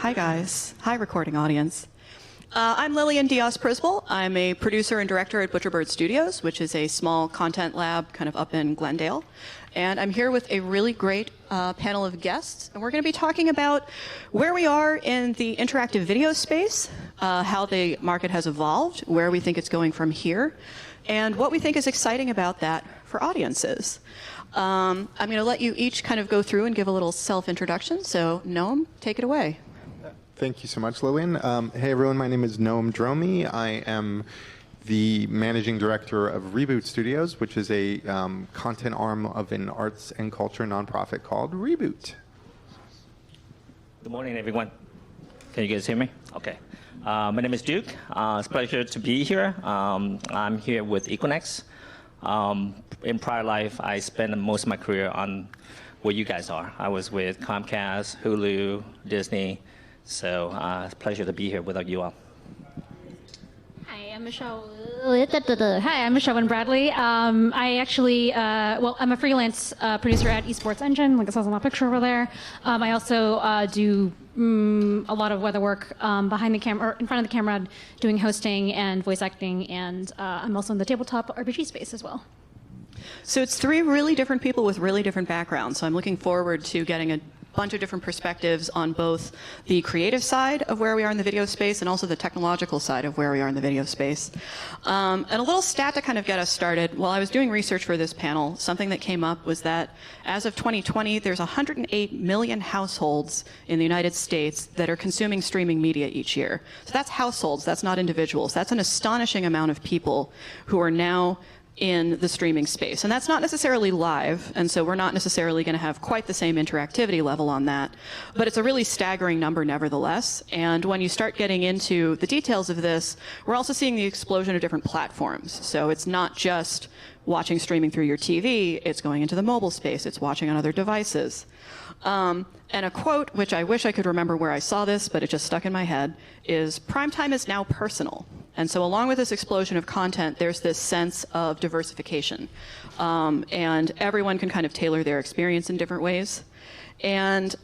Hi, guys. Hi, recording audience. I'm Lillian Diaz-Przybl. I'm a producer and director at Butcherbird Studios, which is a small content lab kind of up in Glendale. And I'm here with a really great panel of guests. And we're going to be talking about where we are in the interactive video space, how the market has evolved, where we think it's going from here, and what we think is exciting about that for audiences. I'm going to let you each kind of go through and give a little self-introduction. So, Noam, take it away. Thank you so much, Lillian. Hey, everyone. My name is Noam Dromi. I am the managing director of Reboot Studios, which is a content arm of an arts and culture nonprofit called Reboot. Good morning, everyone. Can you guys hear me? Okay. My name is Duke. It's a pleasure to be here. I'm here with Equinix. In prior life, I spent most of my career on where you guys are. I was with Comcast, Hulu, Disney. So it's a pleasure to be here with you all. Hi, I'm Michelle. Hi, I'm Michelle Bradley. I actually, I'm a freelance producer at Esports Engine, like it says on the picture over there. I also do a lot of weather work behind the camera, or in front of the camera, doing hosting and voice acting, and I'm also in the tabletop RPG space as well. So it's three really different people with really different backgrounds. So I'm looking forward to getting a bunch of different perspectives on both the creative side of where we are in the video space and also the technological side of where we are in the video space. And a little stat to kind of get us started. While I was doing research for this panel, something that came up was that as of 2020, there's 108 million households in the United States that are consuming streaming media each year. So that's households, that's not individuals. That's an astonishing amount of people who are now in the streaming space. And that's not necessarily live, and so we're not necessarily going to have quite the same interactivity level on that, but it's a really staggering number nevertheless. And when you start getting into the details of this, we're also seeing the explosion of different platforms. So it's not just watching streaming through your TV, it's going into the mobile space, it's watching on other devices. And a quote, which I wish I could remember where I saw this, but it just stuck in my head, is "Primetime is now personal." And so along with this explosion of content, there's this sense of diversification. And everyone can kind of tailor their experience in different ways. And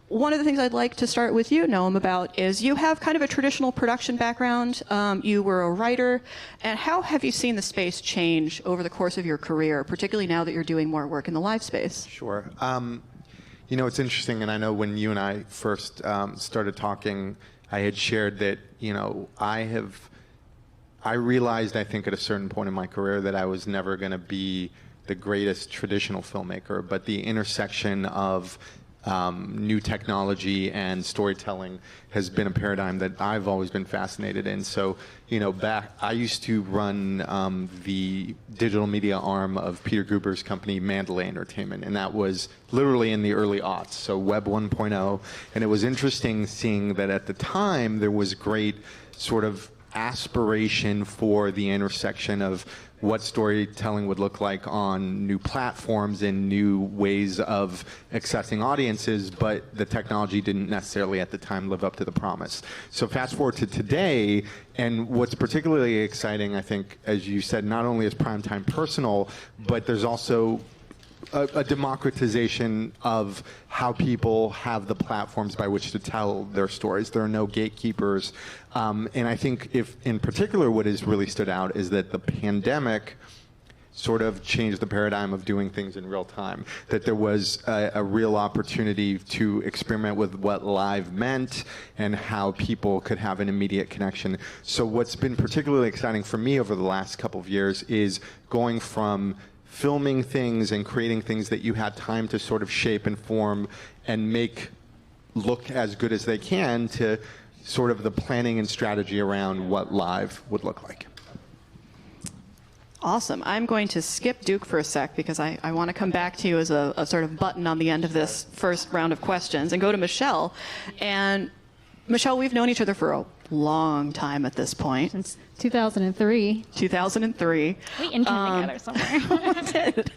one of the things I'd like to start with you, Noam, about is you have kind of a traditional production background. You were a writer. And how have you seen the space change over the course of your career, particularly now that you're doing more work in the live space? Sure. You know, it's interesting, and I know when you and I first started talking, I had shared that, you know, I realized, I think, at a certain point in my career that I was never going to be the greatest traditional filmmaker, but the intersection of new technology and storytelling has been a paradigm that I've always been fascinated in. So, you know, I used to run the digital media arm of Peter Guber's company, Mandalay Entertainment, and that was literally in the early aughts, so Web 1.0. And it was interesting seeing that at the time there was great sort of aspiration for the intersection of what storytelling would look like on new platforms and new ways of accessing audiences, but the technology didn't necessarily at the time live up to the promise. So fast forward to today, and what's particularly exciting, I think, as you said, not only is primetime personal, but there's also a democratization of how people have the platforms by which to tell their stories. There are no gatekeepers. And I think if, in particular, what has really stood out is that the pandemic sort of changed the paradigm of doing things in real time, that there was a real opportunity to experiment with what live meant and how people could have an immediate connection. So what's been particularly exciting for me over the last couple of years is going from filming things and creating things that you had time to sort of shape and form and make look as good as they can to sort of the planning and strategy around what live would look like. Awesome. I'm going to skip Duke for a sec because I want to come back to you as a sort of button on the end of this first round of questions and go to Michelle. And Michelle, we've known each other for a long time at this point. Since 2003. 2003. We interned together somewhere. We did.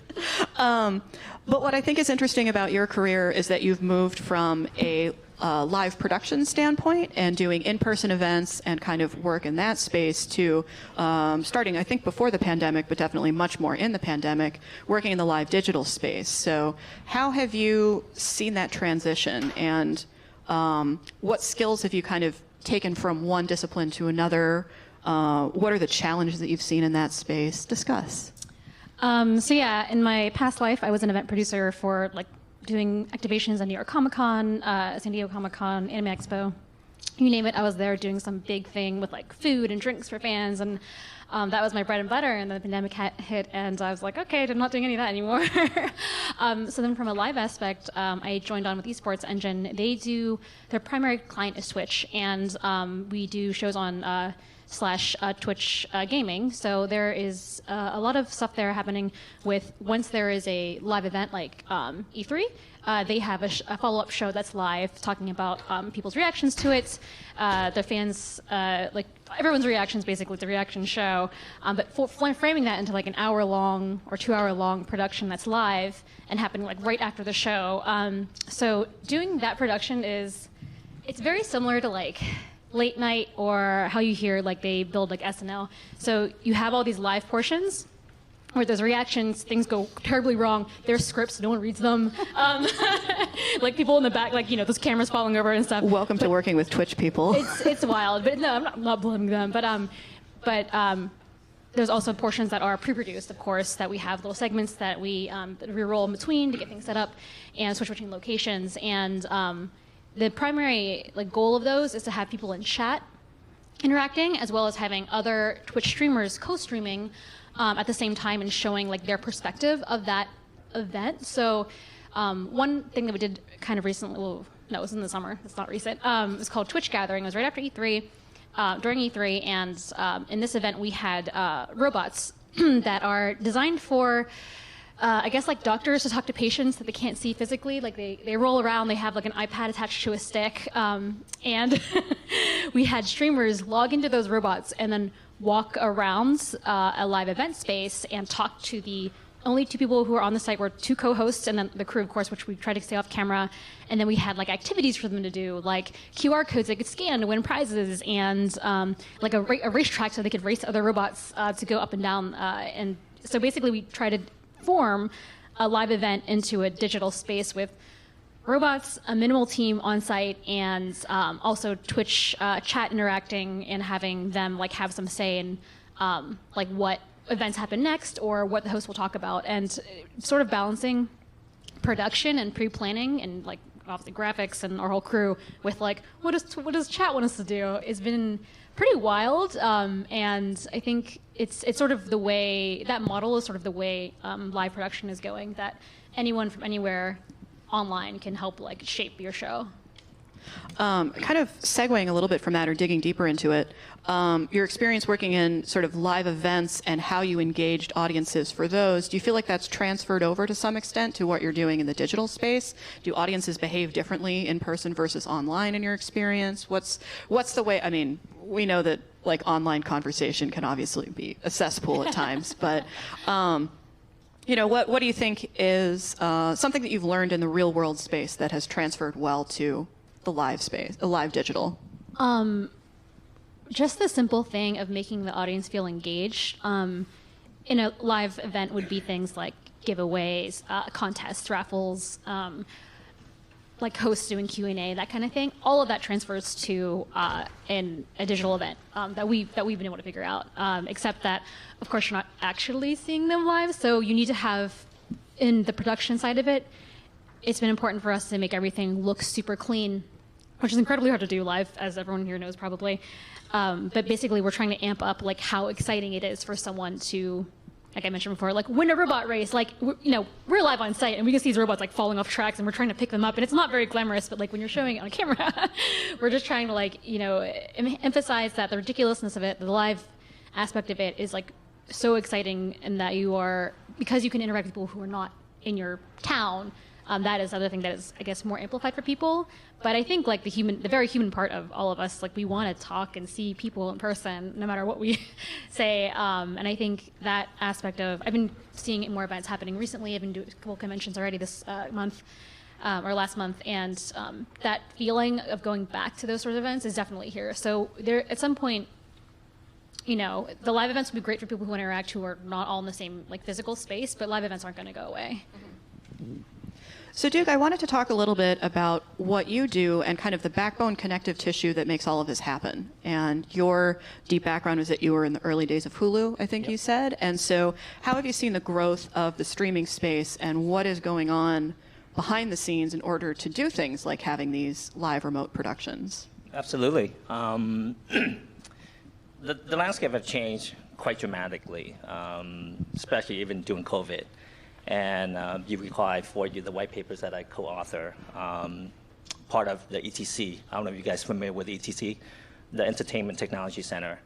But what I think is interesting about your career is that you've moved from a live production standpoint and doing in-person events and kind of work in that space to starting, I think, before the pandemic, but definitely much more in the pandemic, working in the live digital space. So how have you seen that transition? And What skills have you kind of taken from one discipline to another? What are the challenges that you've seen in that space? Discuss. So yeah, in my past life, I was an event producer for like doing activations at New York Comic Con, San Diego Comic Con, Anime Expo. You name it, I was there doing some big thing with like food and drinks for fans, and that was my bread and butter. And then the pandemic hit, and I was like, okay, I'm not doing any of that anymore. So then, from a live aspect, I joined on with Esports Engine. Their primary client is Twitch, and we do shows on Twitch gaming. So there is a lot of stuff there happening with once there is a live event like E3. They have a follow-up show that's live talking about people's reactions to it, the fans, like everyone's reactions basically, it's a reaction show, but framing that into like an hour-long or 2-hour-long production that's live and happening like right after the show. So doing that production it's very similar to like late night or how you hear like they build like SNL. So you have all these live portions where there's reactions, things go terribly wrong, there's scripts, no one reads them. Like people in the back, like, those cameras falling over and stuff. Welcome to working with Twitch people. It's wild, but no, I'm not blaming them. But there's also portions that are pre-produced, of course, that we have little segments that we roll in between to get things set up and switch between locations. And the primary goal of those is to have people in chat interacting, as well as having other Twitch streamers co-streaming at the same time and showing their perspective of that event. So one thing that we did kind of recently, it was in the summer, it's not recent, it was called Twitch Gathering. It was right after E3, during E3, and in this event we had robots that are designed for I guess doctors to talk to patients that they can't see physically. They roll around, they have an iPad attached to a stick, and we had streamers log into those robots and then walk around a live event space and talk to the only two people who were on the site were two co-hosts and then the crew, of course, which we tried to stay off camera. And then we had activities for them to do, like QR codes they could scan to win prizes, and a racetrack so they could race other robots to go up and down. And so basically, we tried to form a live event into a digital space with robots, a minimal team on site, and also Twitch chat interacting and having them have some say in what events happen next or what the host will talk about, and sort of balancing production and pre-planning and obviously graphics and our whole crew with what does chat want us to do. It's been pretty wild, and I think it's sort of the way that model is sort of the way live production is going, that anyone from anywhere online can help shape your show. Kind of segueing a little bit from that or digging deeper into it, your experience working in sort of live events and how you engaged audiences for those, do you feel like that's transferred over to some extent to what you're doing in the digital space? Do audiences behave differently in person versus online in your experience? What's the way, I mean, we know that online conversation can obviously be a cesspool at times, but what do you think is something that you've learned in the real world space that has transferred well to the live space, the live digital? Just the simple thing of making the audience feel engaged in a live event would be things like giveaways, contests, raffles, hosts doing Q&A, that kind of thing. All of that transfers to in a digital event that we've been able to figure out. Except that, of course, you're not actually seeing them live, so you need to have, in the production side of it, it's been important for us to make everything look super clean, which is incredibly hard to do live, as everyone here knows probably. But basically, we're trying to amp up how exciting it is for someone to, like I mentioned before, win a robot race. We're live on site and we can see these robots falling off tracks and we're trying to pick them up, and it's not very glamorous. But when you're showing it on camera, we're just trying to emphasize that the ridiculousness of it, the live aspect of it, is so exciting, and that because you can interact with people who are not in your town. That is the other thing that is, I guess, more amplified for people. But I think the very human part of all of us, we want to talk and see people in person, no matter what we say. And I think that aspect of, I've been seeing more events happening recently. I've been doing a couple conventions already this month, or last month, and that feeling of going back to those sorts of events is definitely here. So there, at some point, the live events would be great for people who interact who are not all in the same physical space, but live events aren't going to go away. Mm-hmm. So, Duke, I wanted to talk a little bit about what you do and kind of the backbone connective tissue that makes all of this happen. And your deep background is that you were in the early days of Hulu, I think you said. And so how have you seen the growth of the streaming space and what is going on behind the scenes in order to do things like having these live remote productions? Absolutely. The landscape has changed quite dramatically, especially even during COVID. And you recall I forwarded you the white papers that I co-author, part of the ETC. I don't know if you guys are familiar with ETC, the Entertainment Technology Center.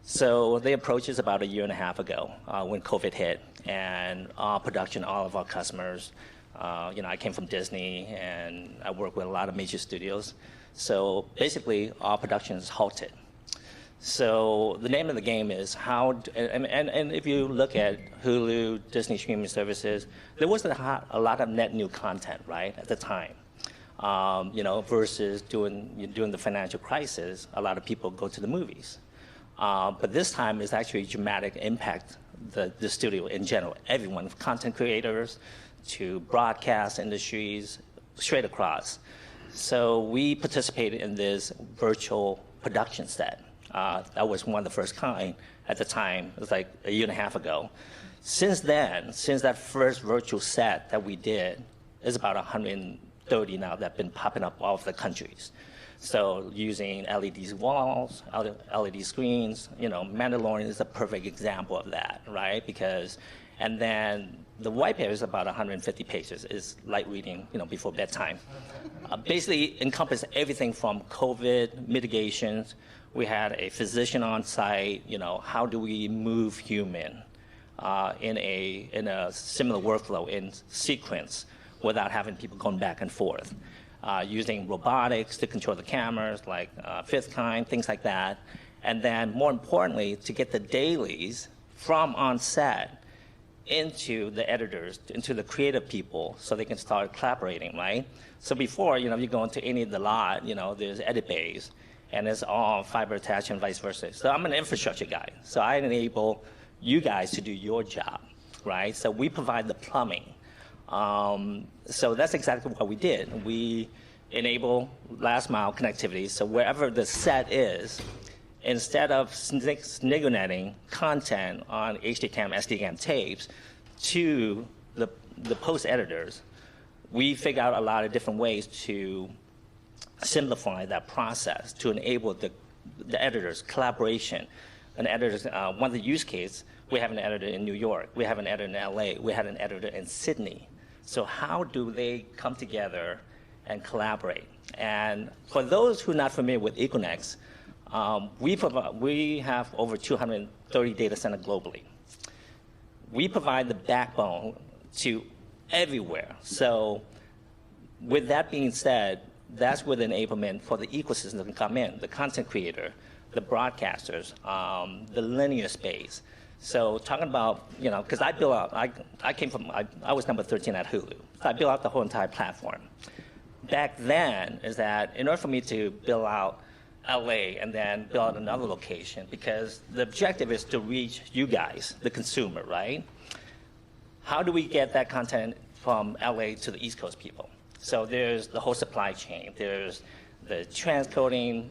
So the approach is about a year and a half ago when COVID hit, and our production, all of our customers, I came from Disney, and I work with a lot of major studios. So basically, our production is halted. So the name of the game is and if you look at Hulu, Disney streaming services, there was a lot of net new content, right, at the time. Versus during the financial crisis, a lot of people go to the movies. But this time it's actually dramatic impact the studio in general, everyone, content creators to broadcast industries, straight across. So we participated in this virtual production set. That was one of the first kind at the time. It was like a year and a half ago. Since then, since that first virtual set that we did, there's about 130 now that have been popping up all over the countries. So using LED walls, LED screens, Mandalorian is a perfect example of that, right? And then the white paper is about 150 pages. It's light reading, before bedtime. Basically encompass everything from COVID mitigations. We had a physician on site. How do we move human in a similar workflow in sequence without having people going back and forth? Using robotics to control the cameras, like Fifth Kind, things like that. And then more importantly, to get the dailies from on set into the editors, into the creative people, so they can start collaborating, right? So before, you go into any of the lot, there's edit bays, and it's all fiber attached and vice versa. So I'm an infrastructure guy. So I enable you guys to do your job, right? So we provide the plumbing. So that's exactly what we did. We enable last mile connectivity. So wherever the set is, instead of sniggle-netting content on HDCam, SDCam tapes to the post editors, we figure out a lot of different ways to simplify that process to enable the editors collaboration. One of the use cases, we have an editor in New York, we have an editor in LA, we had an editor in Sydney. So how do they come together and collaborate? And for those who are not familiar with Equinix, we have over 230 data centers globally. We provide the backbone to everywhere. So with that being said, that's where the enablement for the ecosystem can come in, the content creator, the broadcasters, the linear space. So talking about, because I built out, I was number 13 at Hulu. So I built out the whole entire platform. Back then is that in order for me to build out LA and then build out another location, because the objective is to reach you guys, the consumer, right? How do we get that content from LA to the East Coast people? So there's the whole supply chain. There's the transcoding,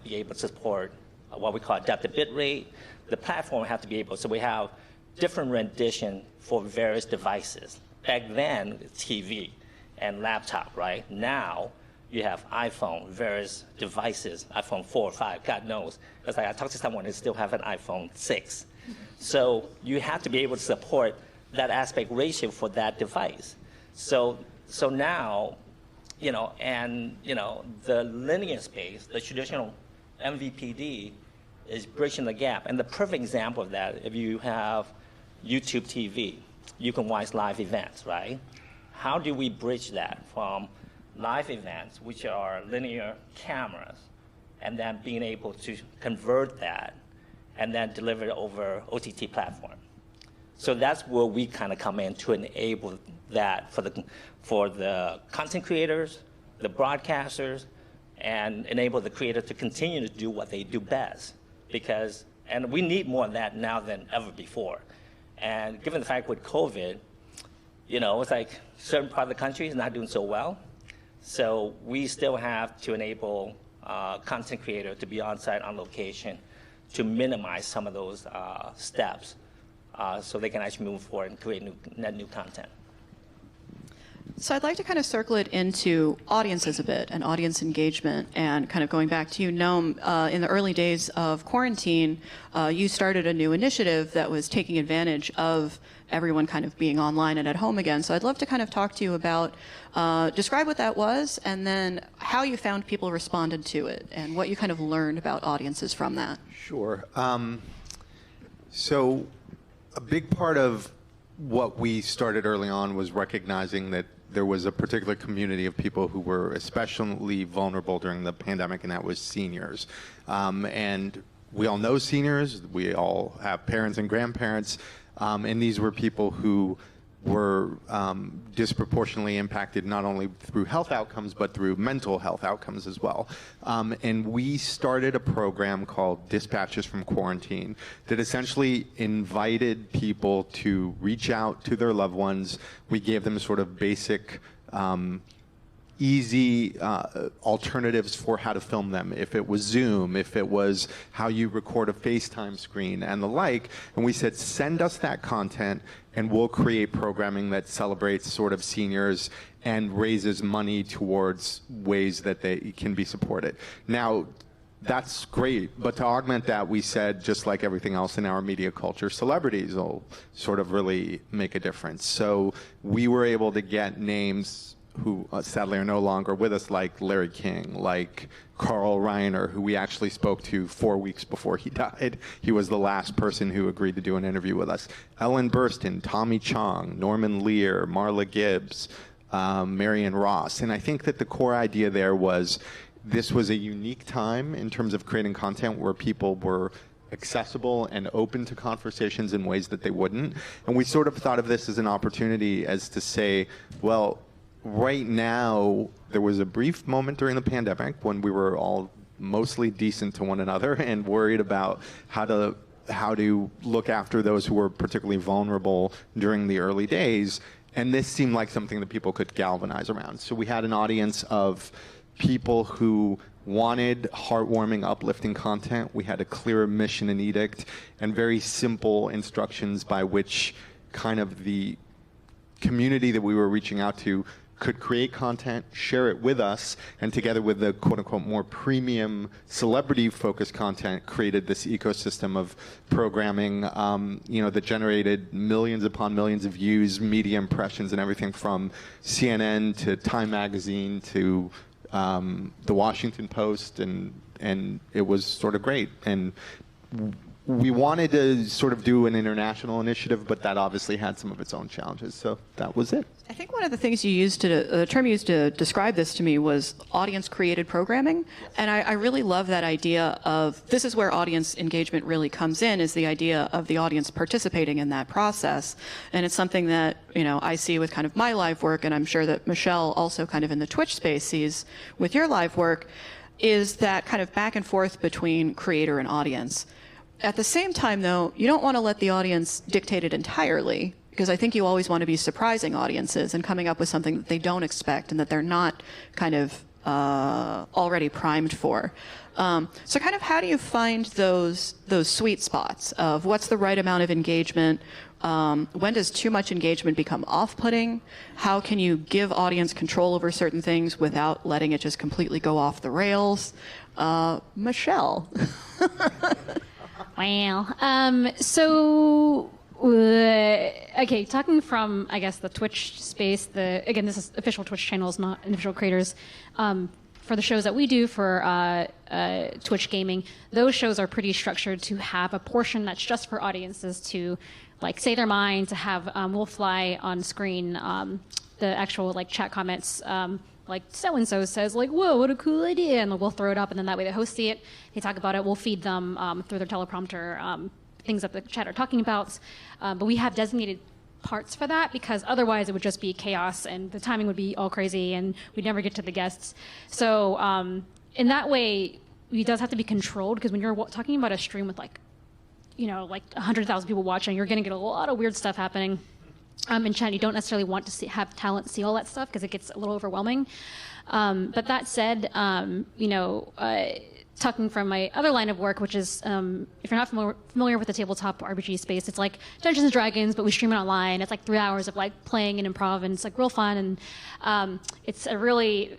be able to support what we call adaptive bit rate. The platform have to be able, so we have different rendition for various devices. Back then, TV and laptop, right? Now, you have iPhone, various devices, iPhone 4 or 5, God knows. It's like I talked to someone who still have an iPhone 6. So you have to be able to support that aspect ratio for that device. So now, the linear space, the traditional MVPD is bridging the gap. And the perfect example of that, if you have YouTube TV, you can watch live events, right? How do we bridge that from live events, which are linear cameras, and then being able to convert that and then deliver it over OTT platform? So that's where we kind of come in to enable that for the content creators, the broadcasters, and enable the creator to continue to do what they do best. And we need more of that now than ever before. And given the fact with COVID, it's like certain part of the country is not doing so well. So we still have to enable content creator to be on site, on location, to minimize some of those steps so they can actually move forward and create new content. So I'd like to kind of circle it into audiences a bit and audience engagement, and kind of going back to you, Noam, in the early days of quarantine, you started a new initiative that was taking advantage of everyone kind of being online and at home again. So I'd love to kind of talk to you about, describe what that was, and then how you found people responded to it, and what you kind of learned about audiences from that. Sure. So a big part of what we started early on was recognizing that there was a particular community of people who were especially vulnerable during the pandemic, and that was seniors. And we all know seniors, we all have parents and grandparents, and these were people who were disproportionately impacted not only through health outcomes, but through mental health outcomes as well. And we started a program called Dispatches from Quarantine that essentially invited people to reach out to their loved ones. We gave them sort of basic easy alternatives for how to film them, if it was Zoom, if it was how you record a FaceTime screen and the like. And we said, send us that content and we'll create programming that celebrates sort of seniors and raises money towards ways that they can be supported. Now, that's great, but to augment that, we said, just like everything else in our media culture, celebrities will sort of really make a difference. So we were able to get names who sadly are no longer with us, like Larry King, like Carl Reiner, who we actually spoke to 4 weeks before he died. He was the last person who agreed to do an interview with us. Ellen Burstyn, Tommy Chong, Norman Lear, Marla Gibbs, Marion Ross. And I think that the core idea there was this was a unique time in terms of creating content where people were accessible and open to conversations in ways that they wouldn't. And we sort of thought of this as an opportunity as to say, well, right now, there was a brief moment during the pandemic when we were all mostly decent to one another and worried about how to look after those who were particularly vulnerable during the early days. And this seemed like something that people could galvanize around. So we had an audience of people who wanted heartwarming, uplifting content. We had a clear mission and edict and very simple instructions by which kind of the community that we were reaching out to could create content, share it with us, and together with the quote-unquote more premium celebrity-focused content, created this ecosystem of programming, that generated millions upon millions of views, media impressions, and everything from CNN to Time Magazine to the Washington Post, and it was sort of great. And we wanted to sort of do an international initiative, but that obviously had some of its own challenges, so that was it. I think one of the things you used the term you used to describe this to me was audience-created programming, and I really love that idea of, this is where audience engagement really comes in, is the idea of the audience participating in that process. And it's something that, I see with kind of my live work, and I'm sure that Michelle also kind of in the Twitch space sees with your live work, is that kind of back and forth between creator and audience. At the same time, though, you don't want to let the audience dictate it entirely, because I think you always want to be surprising audiences and coming up with something that they don't expect and that they're not kind of already primed for. So kind of how do you find those sweet spots of what's the right amount of engagement? When does too much engagement become off-putting? How can you give audience control over certain things without letting it just completely go off the rails? Michelle. Wow. Okay, talking from, I guess, the Twitch space, again, this is official Twitch channels, not individual creators. For the shows that we do for Twitch gaming, those shows are pretty structured to have a portion that's just for audiences to, like, say their mind, to have, we'll fly on screen the actual, like, chat comments, like so-and-so says, like, whoa, what a cool idea, and we'll throw it up, and then that way the hosts see it, they talk about it, we'll feed them through their teleprompter things that the chat are talking about. But we have designated parts for that, because otherwise it would just be chaos, and the timing would be all crazy, and we'd never get to the guests. So in that way, it does have to be controlled, because when you're talking about a stream with, like 100,000 people watching, you're going to get a lot of weird stuff happening. in chat. You don't necessarily want to have talent see all that stuff because it gets a little overwhelming. But that said, talking from my other line of work, which is, if you're not familiar with the tabletop RPG space, it's like Dungeons and Dragons, but we stream it online. It's like 3 hours of like playing and improv, and it's like real fun. And it's a really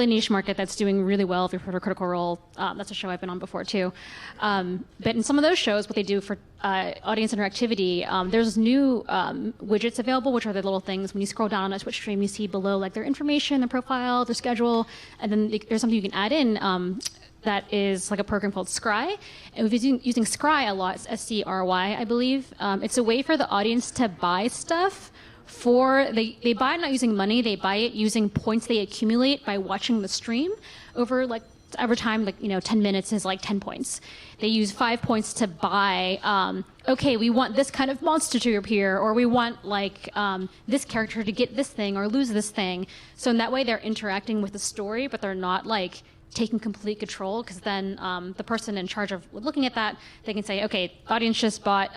niche market that's doing really well. If you've heard of Critical Role, that's a show I've been on before too. But in some of those shows, what they do for audience interactivity, there's new widgets available, which are the little things. When you scroll down on a Twitch stream, you see below like their information, their profile, their schedule, and then there's something you can add in. That is like a program called Scry. And we've been using Scry a lot. It's SCRY, I believe. It's a way for the audience to buy stuff they buy it not using money, they buy it using points they accumulate by watching the stream over time, 10 minutes is like 10 points. They use 5 points to buy, okay, we want this kind of monster to appear, or we want this character to get this thing or lose this thing. So in that way, they're interacting with the story, but they're not taking complete control, because then the person in charge of looking at that, they can say, okay, the audience just bought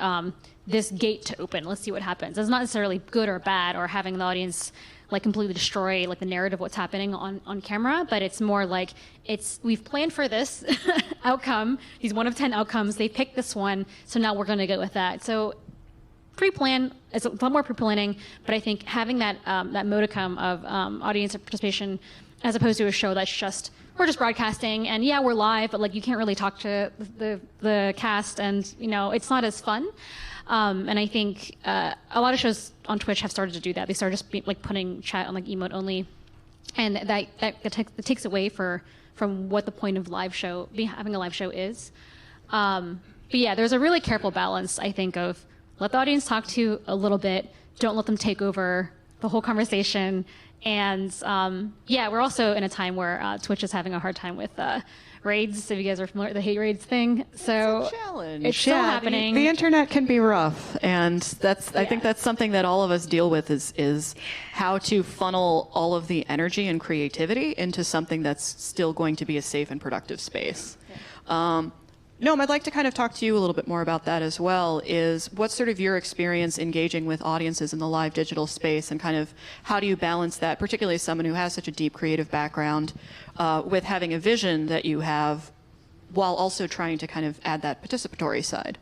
this gate to open. Let's see what happens. It's not necessarily good or bad, or having the audience completely destroy the narrative of what's happening on camera, but it's more we've planned for this outcome, these 1 of 10 outcomes, they picked this one, so now we're going to go with that. So pre-plan, it's a lot more pre-planning, but I think having that modicum of audience participation, as opposed to a show that's we're just broadcasting, and yeah, we're live, but you can't really talk to the cast, and it's not as fun. And I think a lot of shows on Twitch have started to do that. They started just putting chat on emote only, and that takes away from what the point of having a live show is. But yeah, there's a really careful balance, I think, of let the audience talk to you a little bit, don't let them take over the whole conversation. And we're also in a time where Twitch is having a hard time with raids. If you guys are familiar with the hate raids thing, so it's a challenge. It's still happening. The internet can be rough, and I think that's something that all of us deal with is how to funnel all of the energy and creativity into something that's still going to be a safe and productive space. Yeah. Noam, I'd like to kind of talk to you a little bit more about that as well. What's sort of your experience engaging with audiences in the live digital space, and kind of how do you balance that, particularly as someone who has such a deep creative background, with having a vision that you have while also trying to kind of add that participatory side?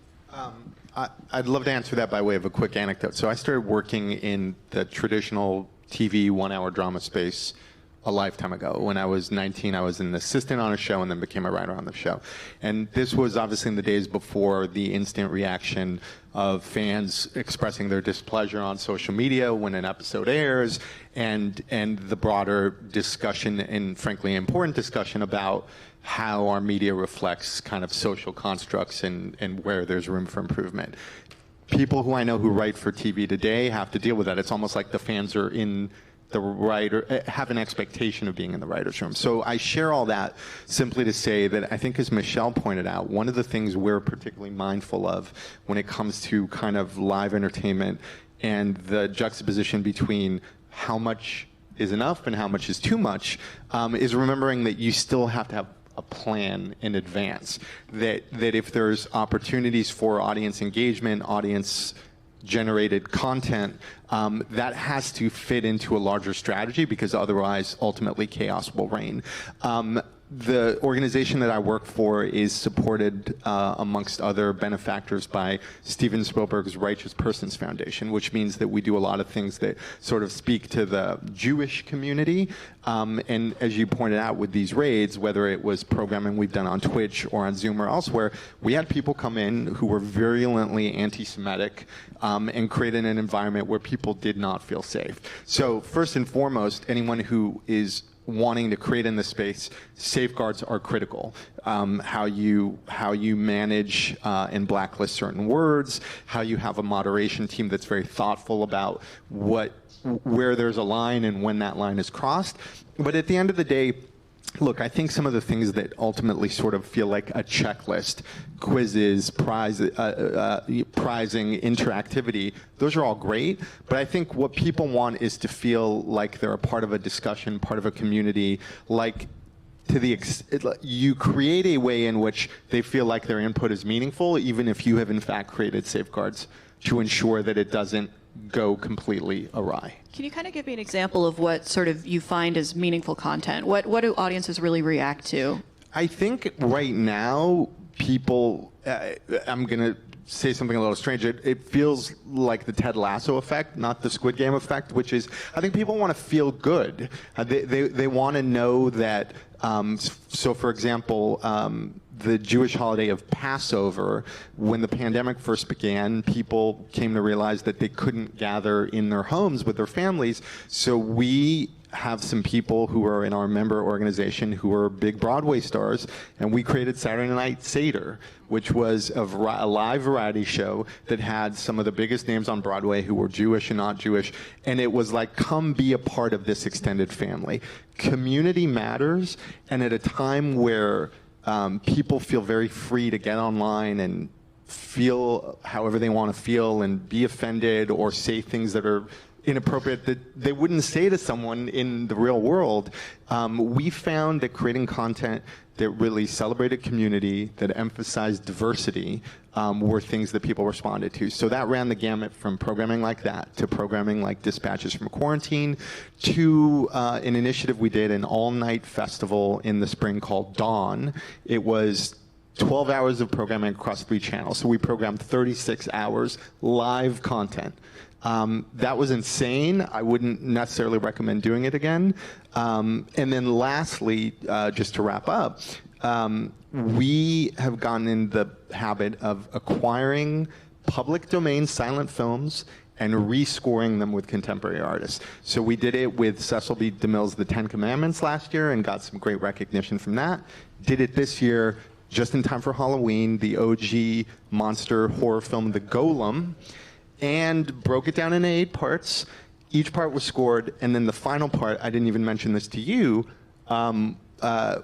I'd love to answer that by way of a quick anecdote. So I started working in the traditional TV 1-hour drama space a lifetime ago. When I was 19, I was an assistant on a show and then became a writer on the show. And this was obviously in the days before the instant reaction of fans expressing their displeasure on social media when an episode airs, and the broader discussion, and frankly important discussion, about how our media reflects kind of social constructs and where there's room for improvement. People who I know who write for TV today have to deal with that. It's almost like the fans are in the writer, have an expectation of being in the writer's room. So I share all that simply to say that I think, as Michelle pointed out, one of the things we're particularly mindful of when it comes to kind of live entertainment and the juxtaposition between how much is enough and how much is too much, is remembering that you still have to have a plan in advance. That if there's opportunities for audience engagement, audience generated content, that has to fit into a larger strategy, because otherwise ultimately chaos will reign. The organization that I work for is supported, amongst other benefactors, by Steven Spielberg's Righteous Persons Foundation, which means that we do a lot of things that sort of speak to the Jewish community. And as you pointed out with these raids, whether it was programming we've done on Twitch or on Zoom or elsewhere, we had people come in who were virulently anti-Semitic, and created an environment where people did not feel safe. So first and foremost, anyone who is wanting to create in this space, safeguards are critical. How you manage and blacklist certain words, how you have a moderation team that's very thoughtful about where there's a line and when that line is crossed. But at the end of the day, look, I think some of the things that ultimately sort of feel like a checklist, quizzes, pricing, interactivity, those are all great. But I think what people want is to feel like they're a part of a discussion, part of a community, you create a way in which they feel like their input is meaningful, even if you have in fact created safeguards to ensure that it doesn't go completely awry. Can you kind of give me an example of what sort of you find as meaningful content? What do audiences really react to? I think right now, people, I'm going to say something a little strange. It feels like the Ted Lasso effect, not the Squid Game effect, which is, I think people want to feel good. They want to know that, so for example, the Jewish holiday of Passover, when the pandemic first began, people came to realize that they couldn't gather in their homes with their families. So we have some people who are in our member organization who are big Broadway stars, and we created Saturday Night Seder, which was a live variety show that had some of the biggest names on Broadway who were Jewish and not Jewish, and it was like, come be a part of this extended family. Community matters, and at a time where people feel very free to get online and feel however they want to feel and be offended or say things that are inappropriate that they wouldn't say to someone in the real world. We found that creating content that really celebrated community, that emphasized diversity, were things that people responded to. So that ran the gamut from programming like that to programming like Dispatches from Quarantine to an initiative we did, an all-night festival in the spring called Dawn. It was 12 hours of programming across 3 channels. So we programmed 36 hours live content. That was insane. I wouldn't necessarily recommend doing it again. And then lastly, just to wrap up, we have gotten in the habit of acquiring public domain silent films and rescoring them with contemporary artists. So we did it with Cecil B. DeMille's The Ten Commandments last year and got some great recognition from that. Did it this year just in time for Halloween, the OG monster horror film, The Golem, and broke it down into 8 parts. Each part was scored, and then the final part, I didn't even mention this to you,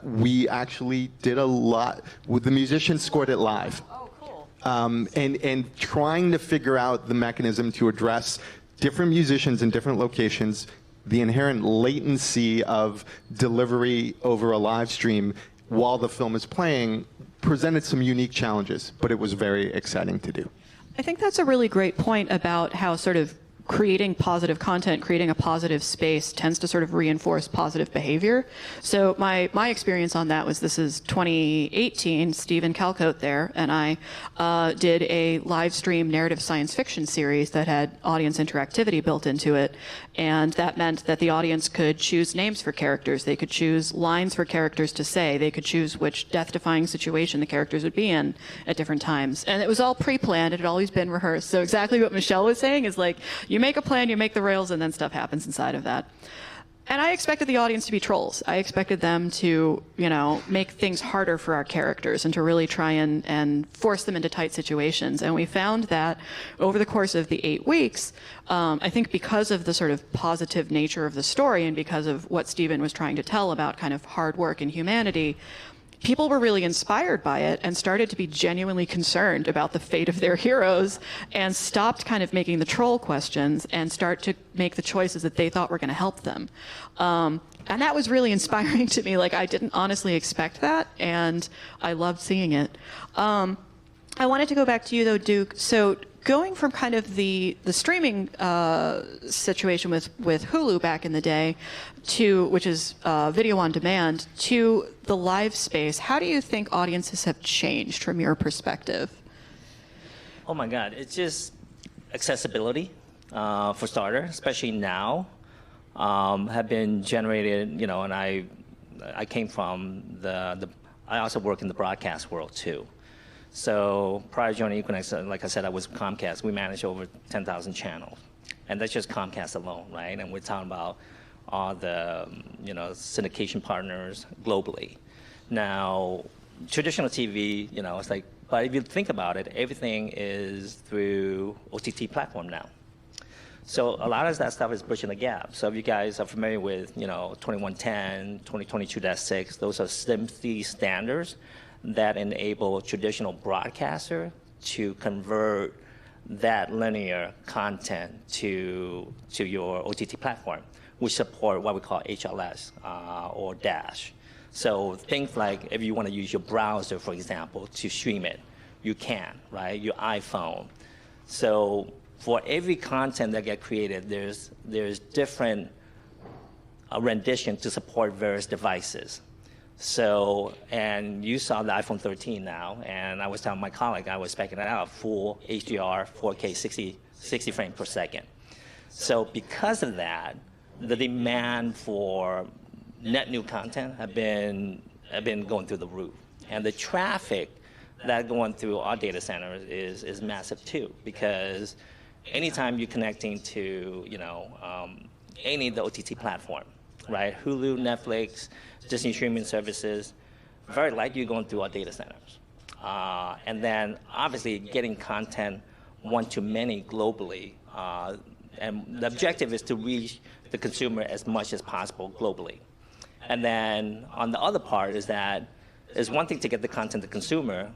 we actually did a lot, the musicians scored it live. Oh, cool. And trying to figure out the mechanism to address different musicians in different locations, the inherent latency of delivery over a live stream while the film is playing presented some unique challenges, but it was very exciting to do. I think that's a really great point about how sort of creating positive content, creating a positive space tends to sort of reinforce positive behavior. So my experience on that was, this is 2018, Stephen Calcote there, and I did a live stream narrative science fiction series that had audience interactivity built into it. And that meant that the audience could choose names for characters. They could choose lines for characters to say. They could choose which death-defying situation the characters would be in at different times. And it was all pre-planned. It had always been rehearsed. So exactly what Michelle was saying is, like, you make a plan, you make the rails, and then stuff happens inside of that. And I expected the audience to be trolls. I expected them to, you know, make things harder for our characters and to really try and force them into tight situations. And we found that over the course of the 8 weeks, I think because of the sort of positive nature of the story and because of what Stephen was trying to tell about kind of hard work and humanity, people were really inspired by it and started to be genuinely concerned about the fate of their heroes and stopped kind of making the troll questions and start to make the choices that they thought were going to help them. And that was really inspiring to me. Like, I didn't honestly expect that, and I loved seeing it. I wanted to go back to you, though, Duke. So going from kind of the streaming situation with Hulu back in the day, to which is video on demand, to the live space, how do you think audiences have changed from your perspective? Oh my God, it's just accessibility, for starter, especially now, have been generated, you know, and I came from I also work in the broadcast world too. So prior to joining Equinix, like I said, I was Comcast. We managed over 10,000 channels. And that's just Comcast alone, right? And we're talking about all the, you know, syndication partners globally. Now, traditional TV, you know, it's like, but if you think about it, everything is through OTT platform now. So a lot of that stuff is bridging the gap. So if you guys are familiar with, you know, 2110, 2022-6, those are SMPTE standards that enable traditional broadcaster to convert that linear content to your OTT platform, which support what we call HLS or Dash. So things like if you want to use your browser, for example, to stream it, you can, right? Your iPhone. So for every content that get created, there's different rendition to support various devices. So, and you saw the iPhone 13 now, and I was telling my colleague I was checking it out, full HDR, 4K, 60 frames per second. So because of that, the demand for net new content have been going through the roof. And the traffic that going through our data centers is massive too, because anytime you're connecting to, any of the OTT platform, right? Hulu, Netflix, Disney streaming services, very likely you're going through our data centers. And then obviously getting content one-to-many globally. And the objective is to reach the consumer as much as possible globally. And then on the other part is that it's one thing to get the content to the consumer,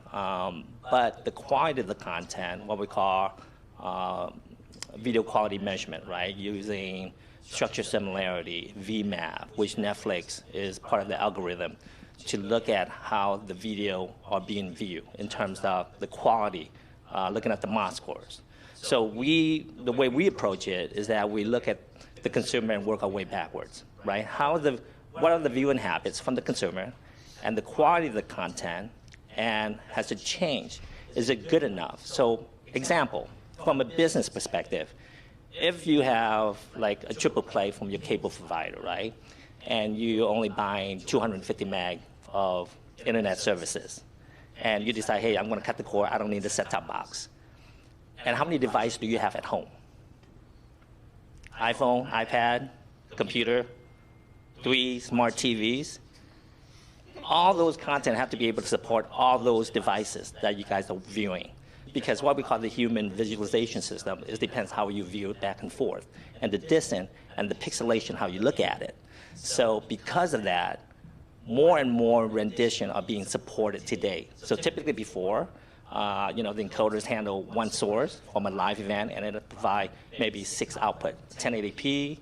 but the quality of the content, what we call video quality measurement, right? Using structure similarity, VMAP, which Netflix is part of the algorithm to look at how the video are being viewed in terms of the quality, looking at the MOS scores. So the way we approach it is that we look at the consumer and work our way backwards, right? What are the viewing habits from the consumer and the quality of the content, and has it changed? Is it good enough? So example, from a business perspective, if you have like a triple play from your cable provider, right? And you're only buying 250 meg of internet services, and you decide, hey, I'm gonna cut the cord, I don't need the set-top box. And how many devices do you have at home? iPhone, iPad, computer, 3 smart TVs. All those content have to be able to support all those devices that you guys are viewing. Because what we call the human visualization system is depends how you view it back and forth, and the distance and the pixelation, how you look at it. So because of that, more and more rendition are being supported today. So typically before, the encoders handle one source from a live event, and it'll provide maybe 6 output, 1080p,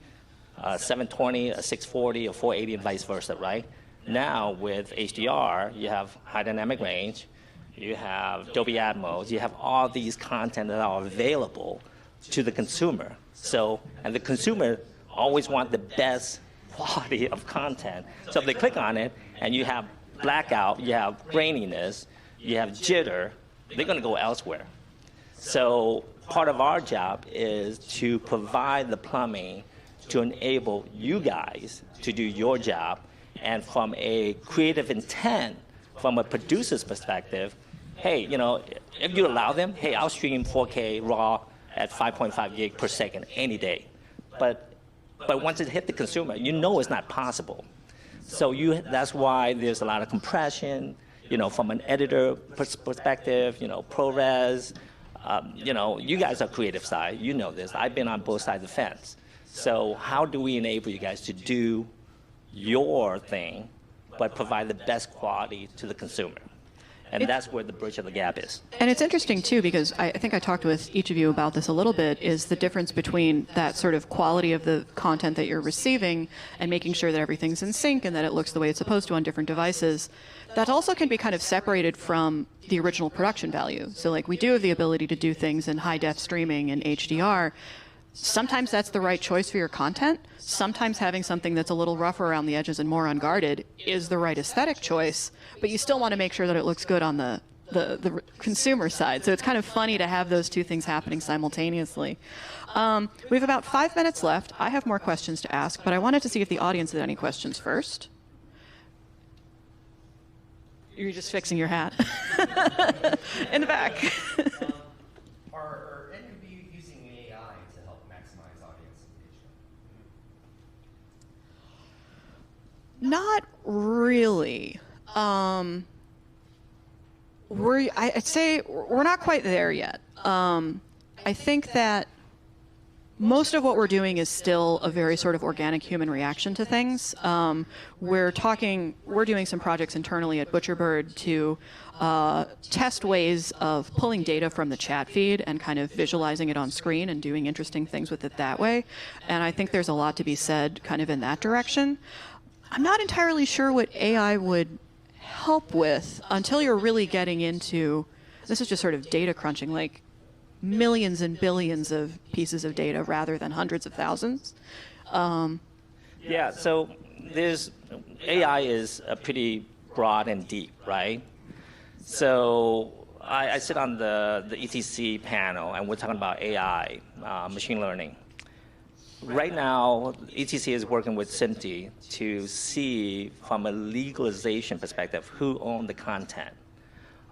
720, a 640, a 480, and vice versa, right? Now with HDR, you have high dynamic range, you have Dolby Atmos, you have all these content that are available to the consumer. So, and the consumer always want the best quality of content. So if they click on it and you have blackout, you have graininess, you have jitter, they're gonna go elsewhere. So part of our job is to provide the plumbing to enable you guys to do your job. And from a creative intent, from a producer's perspective, hey, if you allow them, hey, I'll stream 4K RAW at 5.5 gig per second any day. But once it hit the consumer, it's not possible. So that's why there's a lot of compression, from an editor perspective, ProRes, you guys are creative side, you know this. I've been on both sides of the fence. So how do we enable you guys to do your thing, but provide the best quality to the consumer? And that's where the bridge of the gap is. And it's interesting, too, because I think I talked with each of you about this a little bit, is the difference between that sort of quality of the content that you're receiving and making sure that everything's in sync and that it looks the way it's supposed to on different devices. That also can be kind of separated from the original production value. So, like, we do have the ability to do things in high-def streaming and HDR. Sometimes that's the right choice for your content. Sometimes having something that's a little rougher around the edges and more unguarded is the right aesthetic choice, but you still want to make sure that it looks good on the consumer side. So it's kind of funny to have those two things happening simultaneously. We have about 5 minutes left. I have more questions to ask, but I wanted to see if the audience had any questions first. You're just fixing your hat. In the back. Are any of you using AI to help maximize audience engagement? Not really. I'd say we're not quite there yet. I think that most of what we're doing is still a very sort of organic human reaction to things. We're doing some projects internally at Butcherbird to test ways of pulling data from the chat feed and kind of visualizing it on screen and doing interesting things with it that way. And I think there's a lot to be said kind of in that direction. I'm not entirely sure what AI would help with until you're really getting into, this is just sort of data crunching, like millions and billions of pieces of data rather than hundreds of thousands. Yeah, so there's AI is a pretty broad and deep, right? So I sit on the ETC panel, and we're talking about AI, machine learning. Right now, ETC is working with SIMD to see from a legalization perspective who owns the content.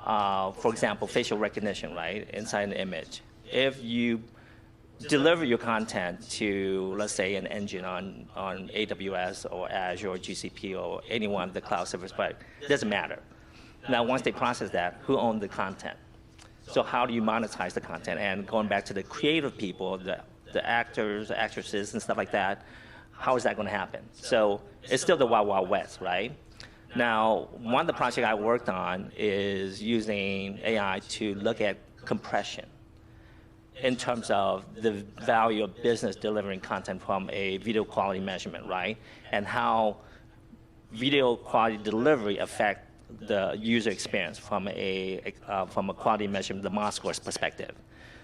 For example, facial recognition, right, inside an image. If you deliver your content to, let's say, an engine on AWS or Azure or GCP or any one of the cloud service providers, it doesn't matter. Now, once they process that, who owns the content? So how do you monetize the content? And going back to the creative people, the actors, actresses, and stuff like that, how is that going to happen? So it's still the Wild Wild West, right? Now, one of the projects I worked on is using AI to look at compression in terms of the value of business delivering content from a video quality measurement, right? And how video quality delivery affect the user experience from a quality measurement, the MOS scores perspective.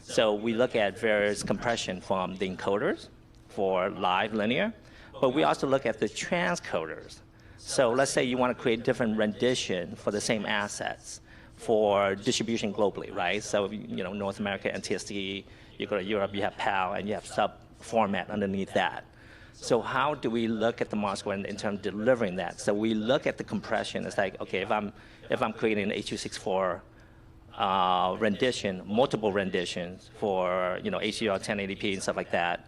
So we look at various compression from the encoders for live linear, but we also look at the transcoders. So let's say you want to create different rendition for the same assets for distribution globally, right? So, you know, North America, NTSC, you go to Europe, you have PAL, and you have sub-format underneath that. So how do we look at the MOS score in terms of delivering that? So we look at the compression. It's like, okay, if I'm creating an H.264 rendition, multiple renditions for, you know, HDR 1080p and stuff like that,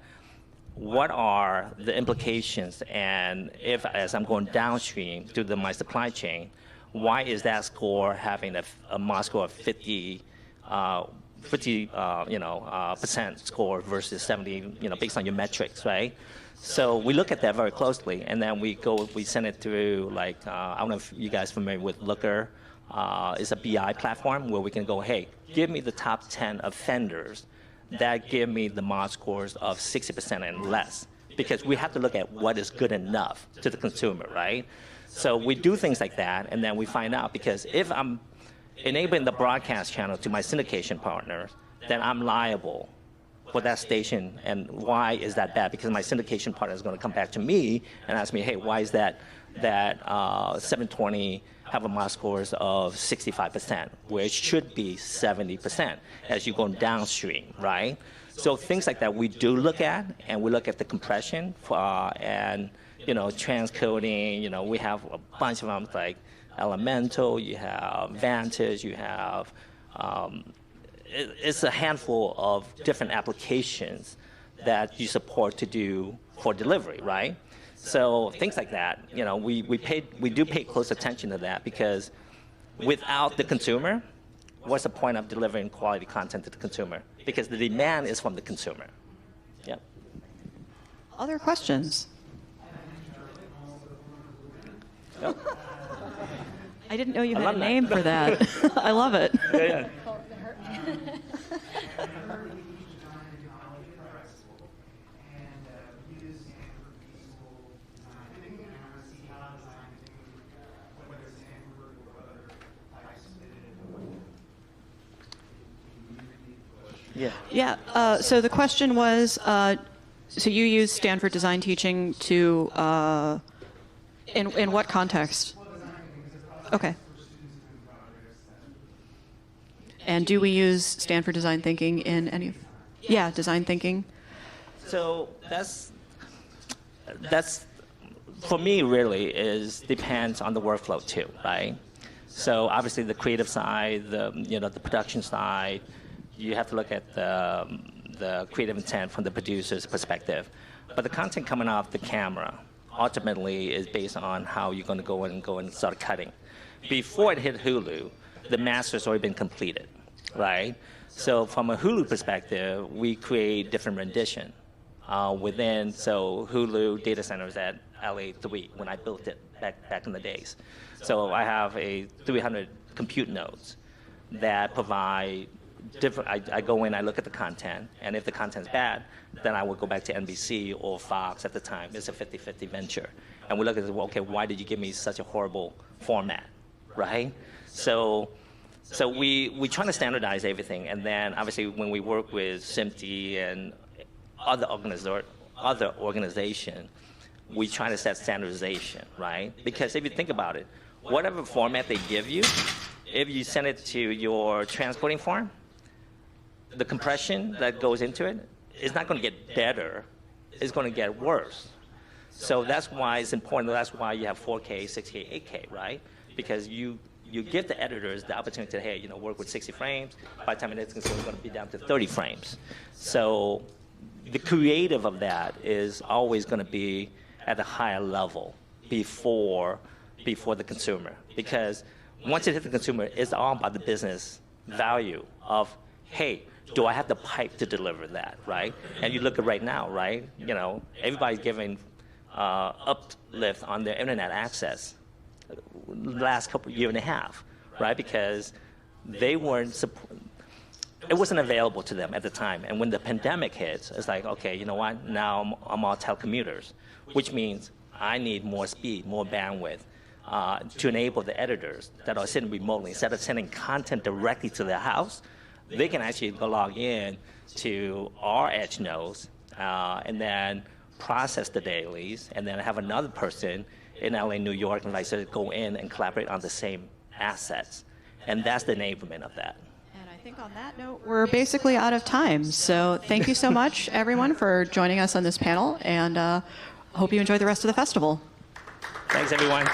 what are the implications? And if, as I'm going downstream through my supply chain, why is that score having a MOS score of 50 percent score versus 70, you know, based on your metrics, right? So we look at that very closely, and then we send it through, like, I don't know if you guys are familiar with Looker. It's a BI platform where we can go, hey, give me the top 10 offenders that give me the MOS scores of 60% and less, because we have to look at what is good enough to the consumer, right? So we do things like that, and then we find out, because if I'm enabling the broadcast channel to my syndication partners, then I'm liable for that station. And why is that bad? Because my syndication partner is going to come back to me and ask me, hey, why is that 720 have a MOS scores of 65%, where it should be 70% as you're going downstream, right? So things like that we do look at, and we look at the compression and, you know, transcoding. You know, we have a bunch of them, like Elemental, you have Vantage, you have, it's a handful of different applications that you support to do for delivery, right? So things like that, you know, we do pay close attention to that, because without the consumer, what's the point of delivering quality content to the consumer? Because the demand is from the consumer. Yep. Other questions? Yep. I didn't know you had a name for that. I love it. Yeah. Yeah. So the question was, so you use Stanford design teaching to, in what context? Okay. And do we use Stanford design thinking in any of? Yeah, design thinking. So that's for me really depends on the workflow too, right? So obviously the creative side, the production side, you have to look at the creative intent from the producer's perspective. But the content coming off the camera ultimately is based on how you're going to go and start cutting. Before it hit Hulu, the master's already been completed, right? So from a Hulu perspective, we create different rendition within. So Hulu data centers at LA3 when I built it back in the days. So I have 300 compute nodes that provide different. I go in, I look at the content, and if the content's bad, then I will go back to NBC or Fox at the time. It's a 50-50 venture. And we look at, well, okay, why did you give me such a horrible format, right? So So we try to standardize everything, and then obviously when we work with SMPTE and other organization, we try to set standardization, right? Because if you think about it, whatever format they give you, if you send it to your transporting form, the compression that goes into it is not going to get better, it's going to get worse. So that's why it's important. That's why you have 4K, 6K, 8K, right? Because you give the editors the opportunity to, hey, work with 60 frames. By the time it's going to be down to 30 frames. So the creative of that is always going to be at a higher level before the consumer. Because once it hits the consumer, it's all about the business value of, hey, do I have the pipe to deliver that, right? And you look at right now, right? Everybody's giving uplift on their internet access the last year and a half, right? Because they weren't it wasn't available to them at the time. And when the pandemic hits, it's like, okay, you know what? Now I'm all telecommuters, which means I need more speed, more bandwidth to enable the editors that are sitting remotely. Instead of sending content directly to their house, they can actually go log in to our edge nodes and then process the dailies, and then have another person in LA, New York, and like so go in and collaborate on the same assets. And that's the enablement of that. And I think on that note, we're basically out of time. So thank you so much, everyone, for joining us on this panel, and hope you enjoy the rest of the festival. Thanks, everyone.